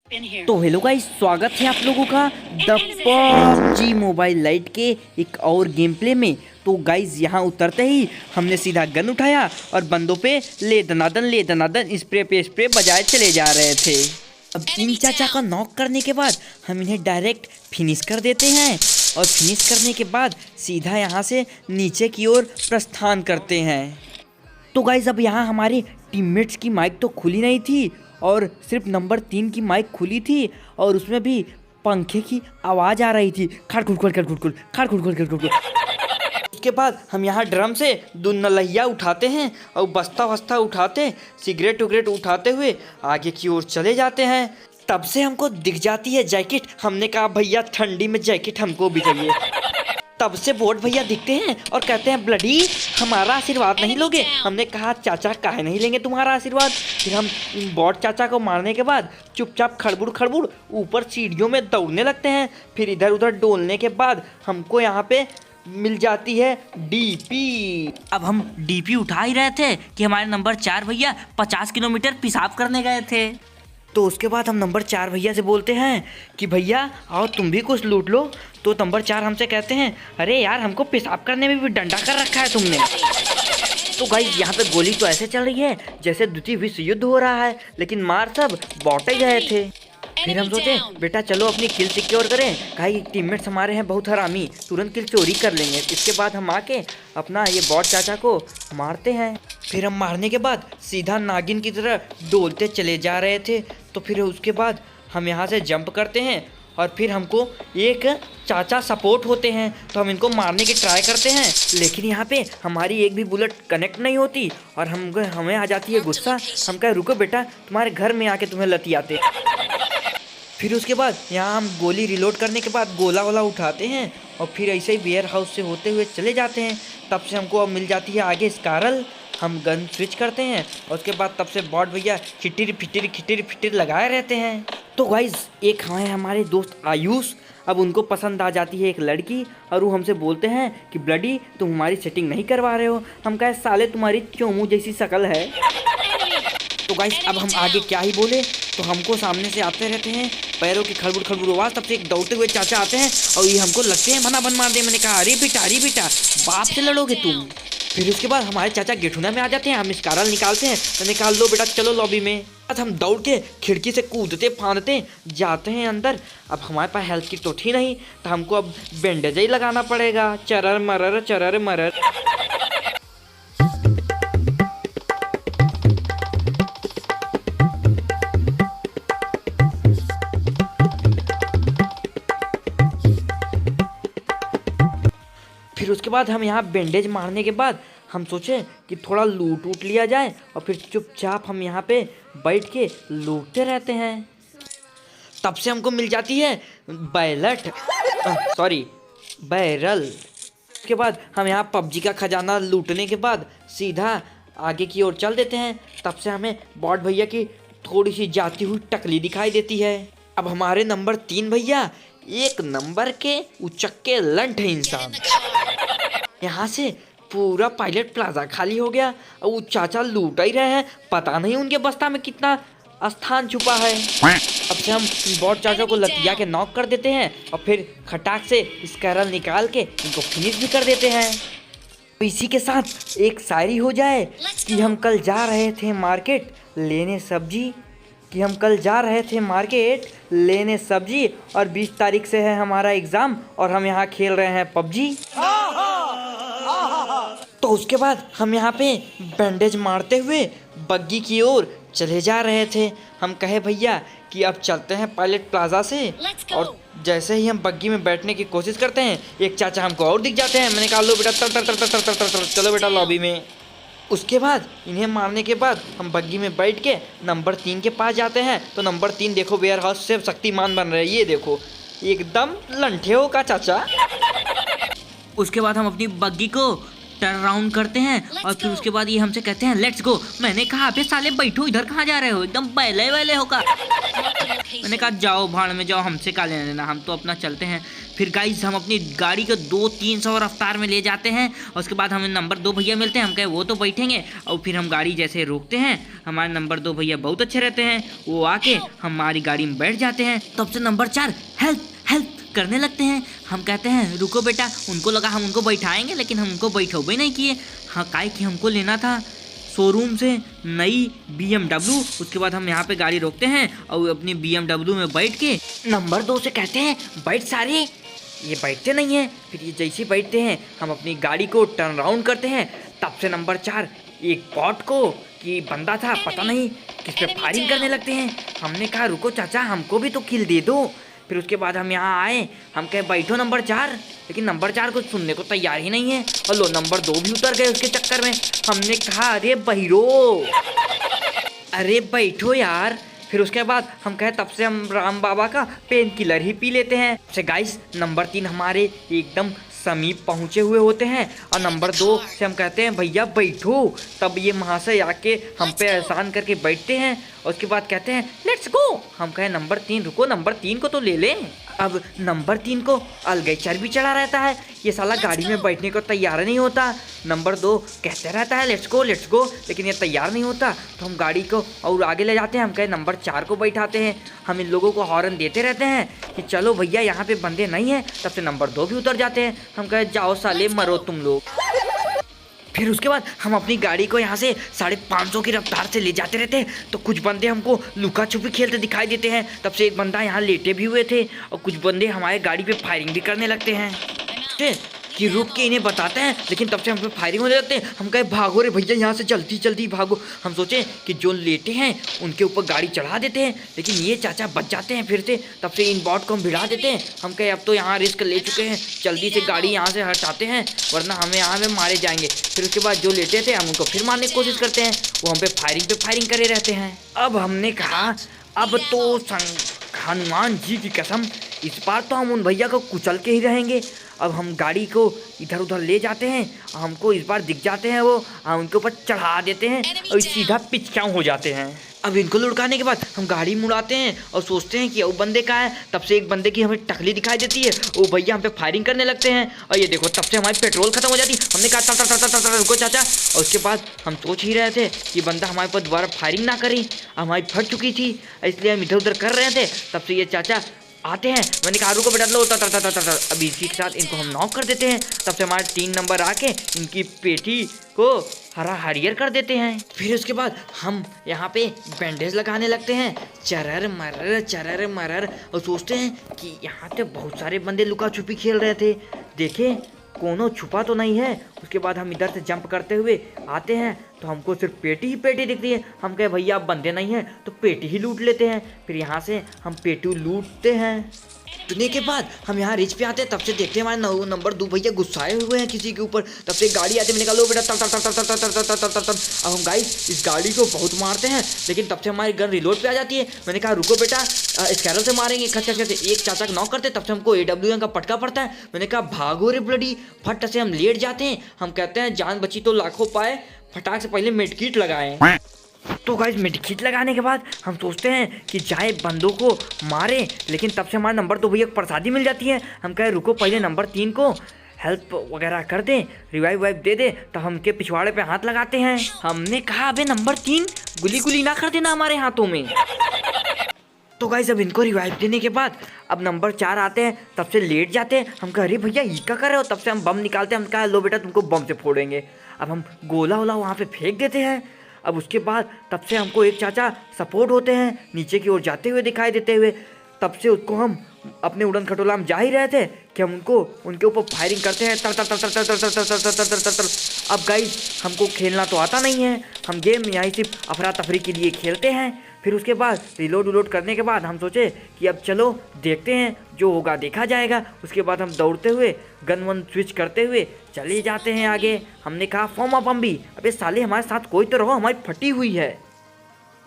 तो hello guys, स्वागत है आप लोगों का द पबजी मोबाइल लाइट के एक और गेम प्ले में। तो गाइस यहाँ उतरते ही हमने सीधा गन उठाया और बंदों पे ले दनादन स्प्रे पे स्प्रे बजाए चले जा रहे थे। अब इन चाचा का नॉक करने के बाद हम इन्हें डायरेक्ट फिनिश कर देते हैं और फिनिश करने के बाद सीधा यहाँ से नीचे की ओर प्रस्थान करते हैं। तो गाइस अब यहाँ हमारी टीममेट्स की माइक तो खुली नहीं थी और सिर्फ नंबर 3 की माइक खुली थी और उसमें भी पंखे की आवाज़ आ रही थी, खाड़ खुड़ खुड़ खाड़ खुड़। उसके बाद हम यहाँ ड्रम से दुनलैया उठाते हैं और बस्ता वस्ता उठाते, सिगरेट उगरेट उठाते हुए आगे की ओर चले जाते हैं। तब से हमको दिख जाती है जैकेट। हमने कहा भैया ठंडी में जैकेट हमको भी चाहिए। तब से बोट भैया दिखते हैं और कहते हैं ब्लडी हमारा आशीर्वाद नहीं लोगे। हमने कहा चाचा काहे नहीं लेंगे तुम्हारा आशीर्वाद। फिर हम बॉट चाचा को मारने के बाद चुपचाप खड़बुड़ ऊपर सीढ़ियों में दौड़ने लगते हैं। फिर इधर उधर डोलने के बाद हमको यहाँ पे मिल जाती है डीपी। अब हम डीपी उठा ही रहे थे कि हमारे नंबर 4 भैया 50 किलोमीटर पेशाब करने गए थे। तो उसके बाद हम नंबर 4 भैया से बोलते हैं कि भैया आओ तुम भी कुछ लूट लो। तो नंबर 4 हमसे कहते हैं अरे यार हमको पेशाब करने में भी डंडा कर रखा है तुमने। तो गाइस यहाँ पे गोली तो ऐसे चल रही है जैसे द्वितीय विश्व युद्ध हो रहा है, लेकिन मार सब बॉट ही गए थे। फिर हम सोचे बेटा चलो अपनी किल सिक्योर करें, कहीं टीममेट्स हमारे हैं बहुत हरामी, तुरंत किल चोरी कर लेंगे। इसके बाद हम आके अपना ये बॉट चाचा को मारते हैं। फिर हम मारने के बाद सीधा नागिन की तरह डोलते चले जा रहे थे। तो फिर उसके बाद हम यहाँ से जंप करते हैं और फिर हमको एक चाचा सपोर्ट होते हैं तो हम इनको मारने की ट्राई करते हैं, लेकिन यहाँ पे हमारी एक भी बुलेट कनेक्ट नहीं होती और हमें आ जाती है गुस्सा। हम कहे रुको बेटा तुम्हारे घर में आके तुम्हें लती आते। फिर उसके बाद यहाँ हम गोली रिलोड करने के बाद गोला वोला उठाते हैं और फिर ऐसे ही वेयर हाउस से होते हुए चले जाते हैं। तब से हमको अब मिल जाती है आगे स्कारल। हम गन स्विच करते हैं और उसके बाद तब से बॉट भैया खिटिर फिटिर लगाए रहते हैं। तो गाइज एक हमारे दोस्त आयुष, अब उनको पसंद आ जाती है एक लड़की और वो हमसे बोलते हैं कि ब्लडी तुम हमारी सेटिंग नहीं करवा रहे हो। हम कहे साले तुम्हारी चोमू जैसी शक्ल है। तो गाइस अब हम आगे क्या ही बोले, तो हमको सामने से आते रहते हैं पैरों की खड़बुड़ आवाज़। तब से एक दौड़ते हुए चाचा आते हैं और ये हमको लगते हैं भना भन मार दे। मैंने कहा अरे बेटा बाप से लड़ोगे तुम। फिर उसके बाद हमारे चाचा गेठुना में आ जाते हैं। हम स्कारल निकालते हैं। मैंने कहा लो बेटा चलो लॉबी में। आज हम दौड़ के खिड़की से कूदते फांदते जाते हैं अंदर। अब हमारे पास हेल्थ की तो थी नहीं, तो हमको अब बैंडेज ही लगाना पड़ेगा। चरर मरर। फिर उसके बाद हम यहाँ बैंडेज मारने के बाद हम सोचे कि थोड़ा लूट लिया जाए और फिर चुपचाप हम यहाँ पे बैठ के लूटते रहते हैं। तब से हमको मिल जाती है बैरल। उसके बाद हम यहाँ पबजी का खजाना लूटने के बाद सीधा आगे की ओर चल देते हैं। तब से हमें बॉट भैया की थोड़ी सी जाती हुई टकली दिखाई देती है। अब हमारे नंबर 3 भैया एक नंबर के उचक्के लंठ इंसान। यहाँ से पूरा पायलट प्लाजा खाली हो गया और वो चाचा लूट ही रहे हैं। पता नहीं उनके बस्ता में कितना स्थान छुपा है। अब से हम बॉट चाचा को लतिया के नॉक कर देते हैं और फिर खटाक से स्कैरल निकाल के इनको फिनिश भी कर देते हैं। तो इसी के साथ एक शायरी हो जाए कि हम कल जा रहे थे मार्केट लेने सब्जी और 20 तारीख से है हमारा एग्ज़ाम और हम यहाँ खेल रहे हैं पबजी। तो उसके बाद हम यहाँ पे बैंडेज मारते हुए बग्गी की ओर चले जा रहे थे। हम कहे भैया कि अब चलते हैं पायलट प्लाजा से, और जैसे ही हम बग्गी में बैठने की कोशिश करते हैं एक चाचा हमको और दिख जाते हैं। मैंने कहा लो बेटा तर चलो बेटा लॉबी में। उसके बाद इन्हें मारने के बाद हम बग्गी में बैठ के नंबर 3 के पास जाते हैं। तो नंबर 3 देखो वेयर हाउस से शक्तिमान बन रहे हैं, ये देखो एकदम लंठेओ का चाचा। उसके बाद हम अपनी बग्गी को टर्न राउंड करते हैं और फिर उसके बाद ये हमसे कहते हैं लेट्स गो। मैंने कहा अबे साले बैठो इधर कहाँ जा रहे हो, एकदम बैले होगा। मैंने कहा जाओ भाड़ में जाओ, हमसे का लेना देना, हम तो अपना चलते हैं। फिर गाइस हम अपनी गाड़ी को 200-300 रफ्तार में ले जाते हैं और उसके बाद हमें नंबर 2 भैया मिलते हैं। हम कहे वो तो बैठेंगे और फिर हम गाड़ी जैसे रोकते हैं, हमारे नंबर 2 भैया बहुत अच्छे रहते हैं, वो आके हमारी गाड़ी में बैठ जाते हैं। तब से नंबर 4 हेल्प हेल्प करने लगते हैं। हम कहते हैं रुको बेटा, उनको लगा हम उनको बैठाएंगे लेकिन हम उनको बैठोबे नहीं किए। हाँ काहे कि हमको लेना था शोरूम से नई BMW। उसके बाद हम यहाँ पे गाड़ी रोकते हैं और अपनी BMW में बैठ के नंबर 2 से कहते हैं बैठ सारे। ये बैठते नहीं हैं। फिर ये जैसे बैठते हैं हम अपनी गाड़ी को टर्न राउंड करते हैं। तब से नंबर 4 एक बॉट को कि बंदा था पता नहीं किस पे फायरिंग करने लगते हैं। हमने कहा रुको चाचा, हमको भी तो किल दे दो। फिर उसके बाद हम यहाँ आए, हम कहे बैठो नंबर 4, लेकिन नंबर 4 कुछ सुनने को तैयार ही नहीं है। और लो नंबर 2 भी उतर गए उसके चक्कर में। हमने कहा अरे बहिरो, अरे बैठो यार। फिर उसके बाद हम कहे तब से हम राम बाबा का पेन किलर ही पी लेते हैं। से गाइस नंबर 3 हमारे एकदम समीप पहुँचे हुए होते हैं और नंबर 2 से हम कहते हैं भैया बैठो। तब ये महाशय आके हम पे एहसान करके बैठते हैं और उसके बाद कहते हैं लेट्स गो। हम कहें नंबर 3 रुको, नंबर 3 को तो ले लें। अब नंबर 3 को अलग चर्बी चढ़ा रहता है, ये साला गाड़ी में बैठने को तैयार नहीं होता। नंबर 2 कहते रहता है लेट्स गो, लेकिन ये तैयार नहीं होता। तो हम गाड़ी को और आगे ले जाते हैं। हम कहें नंबर 4 को बैठाते हैं। हम इन लोगों को हॉर्न देते रहते हैं कि चलो भैया यहाँ पे बंदे नहीं हैं। तब से नंबर 2 भी उतर जाते हैं। हम कहें जाओ साले मरो तुम लोग। फिर उसके बाद हम अपनी गाड़ी को यहाँ से 550 की रफ्तार से ले जाते रहते हैं। तो कुछ बंदे हमको लुका छुपी खेलते दिखाई देते हैं। तब से एक बंदा यहाँ लेटे भी हुए थे और कुछ बंदे हमारे गाड़ी पे फायरिंग भी करने लगते हैं कि रुक के इन्हें बताते हैं, लेकिन तब से हम पे फायरिंग होने लगते हैं। हम कहे भागो रे भैया यहाँ से जल्दी जल्दी भागो। हम सोचे कि जो लेटे हैं उनके ऊपर गाड़ी चढ़ा देते हैं, लेकिन ये चाचा बच जाते हैं फिर से। तब से इन बॉट को हम भिड़ा देते हैं। हम कहे अब तो यहाँ रिस्क ले चुके हैं, जल्दी से गाड़ी यहाँ से हटाते हैं वरना हमें यहाँ पे मारे जाएंगे। फिर उसके बाद जो लेटे थे हम उनको फिर मारने की कोशिश करते हैं, वो हम पे फायरिंग करे रहते हैं। अब हमने कहा अब तो हनुमान जी की कसम, इस बार तो हम उन भैया को कुचल के ही रहेंगे। अब हम गाड़ी को इधर उधर ले जाते हैं, हमको इस बार दिख जाते हैं वो, हम उनके ऊपर चढ़ा देते हैं और सीधा पिचकाऊ हो जाते हैं। अब इनको लुढ़काने के बाद हम गाड़ी मुड़ाते हैं और सोचते हैं कि वो बंदे कहाँ है। तब से एक बंदे की हमें टकली दिखाई देती है, वो भैया हम पे फायरिंग करने लगते हैं और ये देखो तब से हमारी पेट्रोल खत्म हो जाती है। हमने कहा रुको चाचा। और उसके बाद हम सोच ही रहे थे कि बंदा हमारे पर दोबारा फायरिंग ना करे, हमारी फट चुकी थी इसलिए हम इधर उधर कर रहे थे। तब से ये चाचा आते हैं, मैंने कहा रुको बेटा लो अभी इसी के साथ इनको हम नॉक कर देते हैं। तब से हमारे 3 नंबर आके इनकी पेटी को हरियर कर देते हैं। फिर उसके बाद हम यहाँ पे बैंडेज लगाने लगते हैं, चरर मरर और सोचते हैं कि यहाँ पे बहुत सारे बंदे लुका छुपी खेल रहे थे, देखे कोनो छुपा तो नहीं है। उसके बाद हम इधर से जंप करते हुए आते हैं तो हमको सिर्फ पेटी ही पेटी दिखती है। हम कहे भैया अब बंदे नहीं हैं तो पेटी ही लूट लेते हैं। फिर यहाँ से हम पेटी लूटते हैं। लूटने के बाद हम यहाँ रिच पे आते हैं। तब से देखते हैं हमारे नंबर 2 भैया गुस्साए हुए हैं किसी के ऊपर। तब से गाड़ी आती है, मैंने कहा लो बेटा तब अब हम गाइस इस गाड़ी को बहुत मारते हैं, लेकिन तब से हमारी गन रिलोड पे आ जाती है। मैंने कहा रुको बेटा स्कैरल से मारेंगे खच खच से। एक चाचा नॉक करते, तब से हमको AWM का पटका पड़ता है। मैंने कहा भागो रे ब्लडी, फट से हम लेट जाते हैं। हम कहते हैं जान बची तो लाखों पाए, फटाक से पहले मेडकिट लगाएं। तो गाइस मेडकिट लगाने के बाद हम सोचते हैं कि जाए बंदों को मारे, लेकिन तब से हमारे नंबर 2 भैया को प्रसादी मिल जाती है। हम कहे रुको पहले नंबर 3 को हेल्प वगैरह कर दें, रिवाइव दे दे। तो हम के पिछवाड़े पे हाथ लगाते हैं। हमने कहा अबे नंबर 3 गुली ना कर देना हमारे हाथों में। तो गाइस अब इनको रिवाइव देने के बाद अब नंबर 4 आते हैं, तब से लेट जाते हैं। हम कह अरे भैया ये क्या कर रहे हो। तब से हम बम निकालते हैं। हम कहा लो बेटा तुमको बम से फोड़ेंगे। अब हम गोला वहाँ पे फेंक देते हैं। अब उसके बाद तब से हमको एक चाचा सपोर्ट होते हैं नीचे की ओर जाते हुए दिखाई देते हुए। तब से उसको हम अपने उड़न खटोला हम जा ही रहे थे कि हम उनके ऊपर फायरिंग करते हैं तर तर तर तर तर तर तर तर तर तर तर। अब गाइस हमको खेलना तो आता नहीं है, हम गेम यहाँ सिर्फ अफरा तफरी के लिए खेलते हैं। फिर उसके बाद रिलोड करने के बाद हम सोचे कि अब चलो देखते हैं, जो होगा देखा जाएगा। उसके बाद हम दौड़ते हुए गन वन स्विच करते हुए चले जाते हैं आगे। हमने कहा फॉर्म अप हम भी, अबे साले हमारे साथ कोई तो रहो, हमारी फटी हुई है।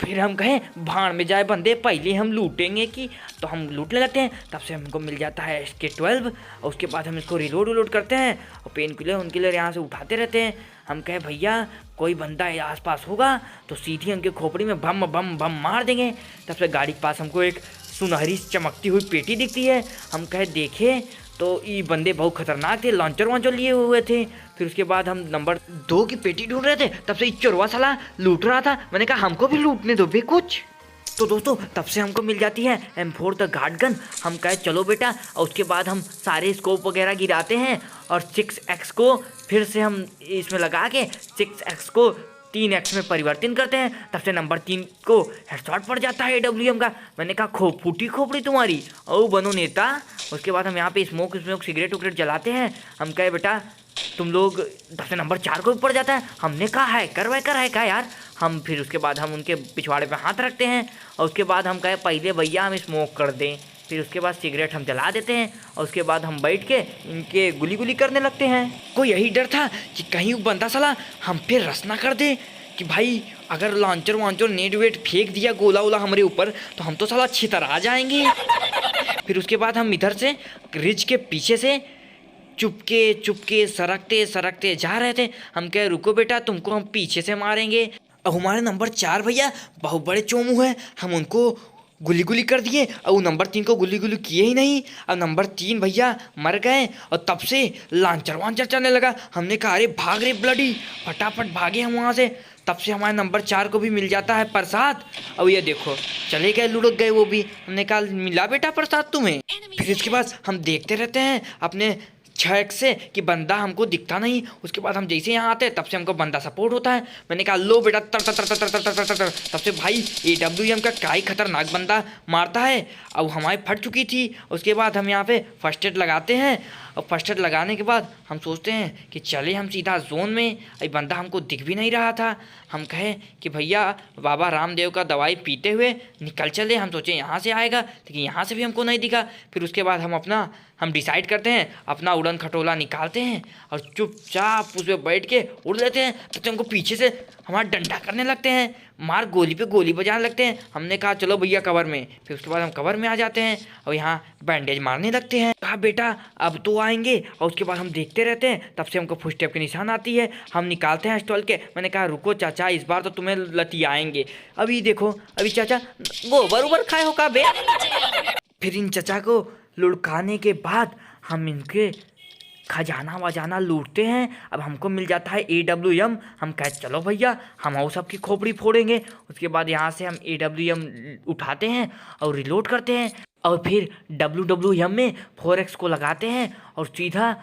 फिर हम कहें भाड़ में जाए बंदे, पहले हम लूटेंगे कि, तो हम लूटने लगते हैं। तब से हमको मिल जाता है SK-12 और उसके बाद हम इसको रिलोड करते हैं और पेन किलर यहाँ से उठाते रहते हैं। हम कहें भैया कोई बंदा आसपास होगा तो सीधी उनके खोपड़ी में बम बम बम मार देंगे। तब से गाड़ी के पास हमको एक सुनहरी चमकती हुई पेटी दिखती है। हम कहे देखे तो ये बंदे बहुत खतरनाक थे, लॉन्चर वॉन्चर लिए हुए थे। फिर उसके बाद हम नंबर 2 की पेटी ढूंढ रहे थे, तब से ये चोरवा साला लूट रहा था। मैंने कहा हमको भी लूटने दो बे कुछ। तो दोस्तों तब से हमको मिल जाती है M4 द गार्ड गन। हम कहे चलो बेटा, और उसके बाद हम सारे स्कोप वगैरह गिराते हैं और 6x को फिर से हम इसमें लगा के 6x को 3x में परिवर्तन करते हैं। तब से नंबर 3 को हेडशॉट पड़ जाता है AWM का। मैंने कहा फूटी खोपड़ी तुम्हारी, ओ बनो नेता। उसके बाद हम यहाँ पे स्मोक सिगरेट उगरेट जलाते हैं। हम कहे बेटा तुम लोग, तब से नंबर 4 को भी पड़ जाता है। हमने कहा है कर है क्या यार। हम फिर उसके बाद हम उनके पिछवाड़े पे हाथ रखते हैं और उसके बाद हम कहे पहले भैया हम स्मोक कर दें। फिर उसके बाद सिगरेट हम जला देते हैं और उसके बाद हम बैठ के इनके गुली गुली करने लगते हैं। को यही डर था कि कहीं वो बंदा साला हम पे रस ना कर दे, कि भाई अगर लॉन्चर वॉन्चर नेट वेट फेंक दिया गोला वोला हमारे ऊपर तो हम तो साला छितरा जाएंगे। फिर उसके बाद हम इधर से रिज के पीछे से चुपके सरकते जा रहे थे। हम कहे रुको बेटा तुमको हम पीछे से मारेंगे। और हमारे नंबर 4 भैया बहुत बड़े चोमू हैं, हम उनको गुली गुली कर दिए और वो नंबर 3 को गुली गुली किए ही नहीं। और नंबर 3 भैया मर गए और तब से लांचर वांचर चलने लगा। हमने कहा अरे भाग रे ब्लडी, फटाफट भागे हम वहाँ से। तब से हमारे नंबर 4 को भी मिल जाता है प्रसाद। और ये देखो चले गए, लुढ़क गए वो भी। हमने कहा मिला बेटा प्रसाद तुम्हें। फिर इसके बाद हम देखते रहते हैं अपने 6x से कि बंदा हमको दिखता नहीं। उसके बाद हम जैसे यहाँ आते हैं तब से हमको बंदा सपोर्ट होता है। मैंने कहा लो बेटा तर तर तर तर तर तर तर तर। तब से भाई AWM का क्या ही खतरनाक बंदा मारता है। अब हमारी फट चुकी थी। उसके बाद हम यहाँ पे फर्स्ट एड लगाते हैं और फर्स्ट एड लगाने के बाद हम सोचते हैं कि चले हम सीधा जोन में। अभी बंदा हमको दिख भी नहीं रहा था। हम कहे कि भैया बाबा रामदेव का दवाई पीते हुए निकल चले। हम सोचे यहाँ से आएगा लेकिन यहाँ से भी हमको नहीं दिखा। फिर उसके बाद हम डिसाइड करते हैं, अपना उड़न खटोला निकालते हैं और चुपचाप उस पर बैठ के उड़ लेते हैं। तो हमको पीछे से हमारा डंडा करने लगते हैं, मार गोली पे गोली बजाने लगते हैं। हमने कहा चलो भैया कवर में। फिर उसके बाद हम कवर में आ जाते हैं और यहाँ बैंडेज मारने लगते हैं। कहा बेटा अब तो आएंगे। और उसके बाद हम देखते रहते हैं, तब से हमको फुटस्टेप की निशान आती है। हम निकालते हैं स्टॉल के। मैंने कहा रुको चाचा इस बार तो तुम्हें लती आएंगे। अभी देखो अभी चाचा गोबर उबर खाए हो का बे। फिर इन चाचा को लुढ़काने के बाद हम इनके खजाना वजाना लूटते हैं। अब हमको मिल जाता है AWM। हम कहे चलो भैया हम वो सबकी खोपड़ी फोड़ेंगे। उसके बाद यहाँ से हम AWM उठाते हैं और रिलोड करते हैं और फिर WWM में 4x को लगाते हैं और सीधा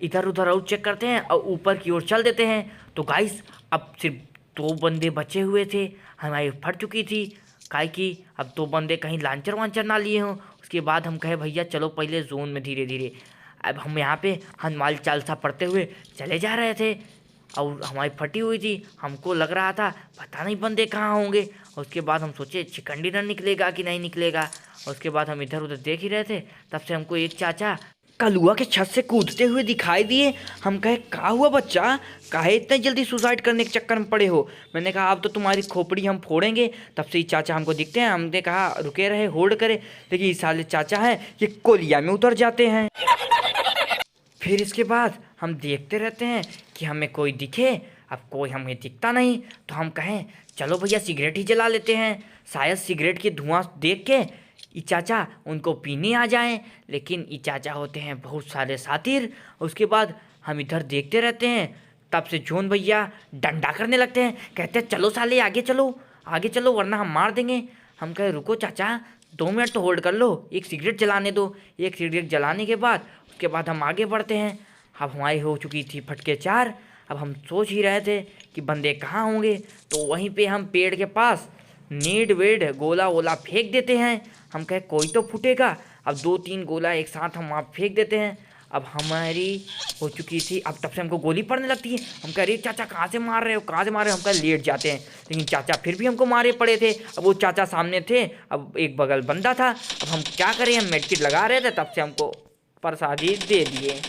इधर उधर और चेक करते हैं और ऊपर की ओर चल देते हैं। तो गाइस अब सिर्फ 2 बंदे बचे हुए थे, हमारी फट चुकी थी। काहे कि अब 2 बंदे कहीं लांचर वांचर ना लिए हों। उसके बाद हम कहे भैया चलो पहले जोन में धीरे धीरे। अब हम यहाँ पे हनुमान चालीसा पढ़ते हुए चले जा रहे थे और हमारी फटी हुई थी। हमको लग रहा था पता नहीं बंदे कहाँ होंगे। उसके बाद हम सोचे चिकन डिनर निकलेगा कि नहीं निकलेगा। उसके बाद हम इधर उधर देख ही रहे थे, तब से हमको एक चाचा कलुआ के छत से कूदते हुए दिखाई दिए। हम कहे क्या हुआ बच्चा, काहे इतने जल्दी सुसाइड करने के चक्कर में पड़े हो। मैंने कहा अब तो तुम्हारी खोपड़ी हम फोड़ेंगे। तब से ये चाचा हमको दिखते हैं। हमने कहा रुके रहे होल्ड करे, लेकिन ये साले चाचा हैं ये कोलिया में उतर जाते हैं। फिर इसके बाद हम देखते रहते हैं कि हमें कोई दिखे। अब कोई हमें दिखता नहीं तो हम कहें चलो भैया सिगरेट ही जला लेते हैं, शायद सिगरेट की धुआं देख के ई चाचा उनको पीने आ जाएं। लेकिन ई चाचा होते हैं बहुत सारे सातिर। उसके बाद हम इधर देखते रहते हैं, तब से जोन भैया डंडा करने लगते हैं। कहते हैं चलो साले आगे चलो वरना हम मार देंगे। हम कहे रुको चाचा 2 मिनट तो होल्ड कर लो, एक सिगरेट जलाने दो। एक सिगरेट जलाने के बाद उसके बाद हम आगे बढ़ते हैं। अब हमारी हो चुकी थी फटके 4। अब हम सोच ही रहे थे कि बंदे कहाँ होंगे, तो वहीं पे हम पेड़ के पास नीड वेड गोला वोला फेंक देते हैं। हम कहे कोई तो फूटेगा। अब 2-3 गोला एक साथ हम वहाँ फेंक देते हैं। अब हमारी हो चुकी थी, अब तब से हमको गोली पड़ने लगती है। हम कह रहे चाचा कहाँ से मार रहे हो। हम कह लेट जाते हैं, लेकिन चाचा फिर भी हमको मारे पड़े थे। अब वो चाचा सामने थे, अब एक बगल बंदा था। अब हम क्या करें, हम मेडकिट लगा रहे थे, तब से हमको प्रसादी दे दिए।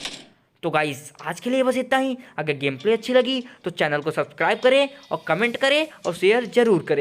तो गाइस आज के लिए बस इतना ही। अगर गेम प्ले अच्छी लगी तो चैनल को सब्सक्राइब करें और कमेंट करें और शेयर जरूर करें।